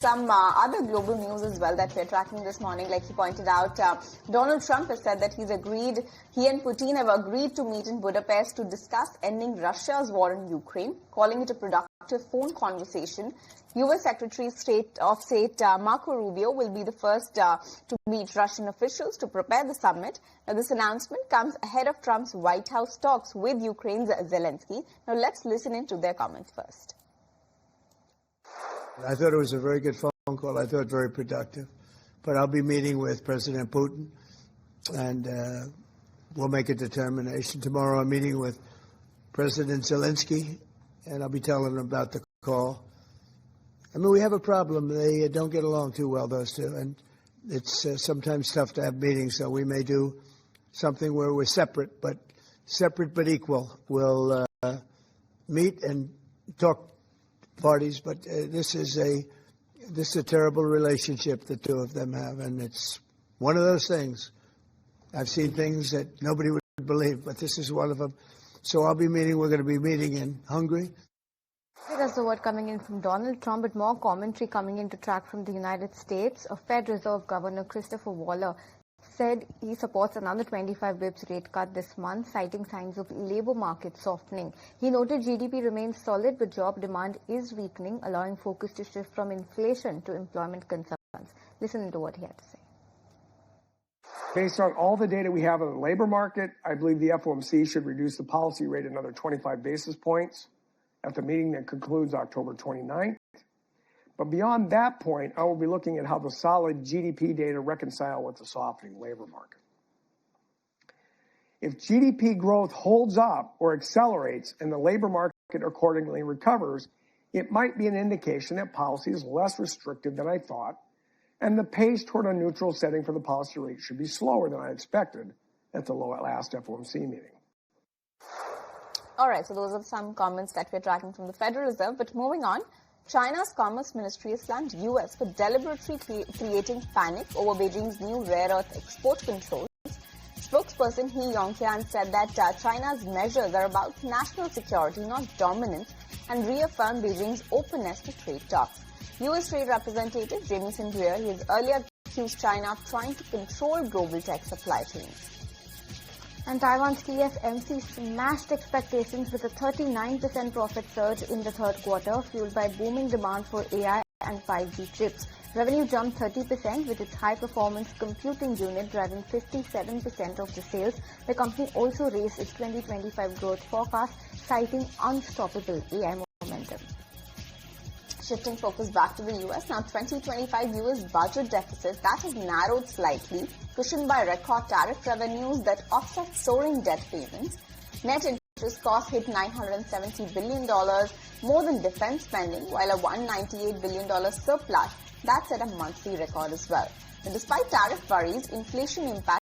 Some other global news as well that we're tracking this morning. Like he pointed out, Donald Trump has said that he and Putin have agreed to meet in Budapest to discuss ending Russia's war in Ukraine, calling it a productive phone conversation. U.S. Secretary of State Marco Rubio will be the first to meet Russian officials to prepare the summit. Now, this announcement comes ahead of Trump's White House talks with Ukraine's Zelensky. Now, let's listen into their comments first. I thought it was a very good phone call. I thought very productive. But I'll be meeting with President Putin, and we'll make a determination. Tomorrow I'm meeting with President Zelensky, and I'll be telling him about the call. I mean, we have a problem. They don't get along too well, those two, and it's sometimes tough to have meetings, so we may do something where we're separate but equal. We'll meet and talk parties, but this is a terrible relationship the two of them have, and it's one of those things. I've seen things that nobody would believe, but this is one of them. So we're going to be meeting in Hungary. That's the word coming in from Donald Trump, but more commentary coming in to track from the United States. A Fed Reserve Governor Christopher Waller said he supports another 25 bips rate cut this month, citing signs of labor market softening. He noted GDP remains solid, but job demand is weakening, allowing focus to shift from inflation to employment concerns. Listen to what he had to say. Based on all the data we have on the labor market, I believe the FOMC should reduce the policy rate another 25 basis points at the meeting that concludes October 29th. But beyond that point, I will be looking at how the solid GDP data reconcile with the softening labor market. If GDP growth holds up or accelerates and the labor market accordingly recovers, it might be an indication that policy is less restrictive than I thought, and the pace toward a neutral setting for the policy rate should be slower than I expected at the last FOMC meeting. All right, so those are some comments that we're tracking from the Federal Reserve. But moving on, China's Commerce Ministry has slammed U.S. for deliberately creating panic over Beijing's new rare earth export controls. Spokesperson He Yongqian said that China's measures are about national security, not dominance, and reaffirmed Beijing's openness to trade talks. U.S. Trade Representative Jamieson Greer has earlier accused China of trying to control global tech supply chains. And Taiwan's TSMC smashed expectations with a 39% profit surge in the third quarter, fueled by booming demand for AI and 5G chips. Revenue jumped 30% with its high-performance computing unit driving 57% of the sales. The company also raised its 2025 growth forecast, citing unstoppable AI momentum. Shifting focus back to the U.S. Now, 2025 U.S. budget deficit that has narrowed slightly, cushioned by record tariff revenues that offset soaring debt payments. Net interest costs hit $970 billion, more than defense spending, while a $198 billion surplus. That's at a monthly record as well. And despite tariff worries, inflation impact